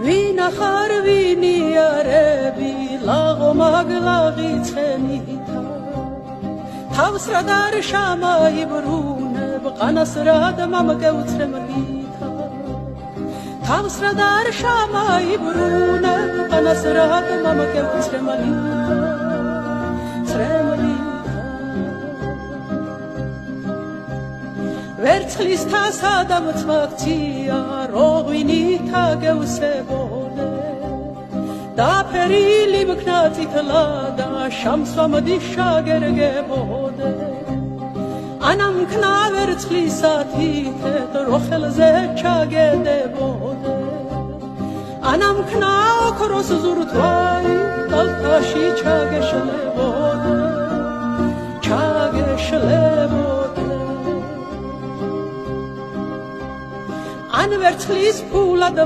ვინახარ ვინიარები ლაღო მაგლაღი ცხენითა თავს რად არ შემაიბრუნებ ყანას რად მამკევცრემლითა თავს რად არ შემაიბრუნებ ყანას რად მამკევცრემლითა ვერცხლის თასა დამწმაქცია როღვინითა გევსებოდე დაფერილი მქნა წითლა და შამსვამდი შაგერგებოდე ანა მქნა ვერცხლისა თითეთ როხელზე ჩაგედებოდე ანა მქნა ოქროს ზურთვარი კალთაში ჩაგეშლებოდე ან ვერცხლის ფულად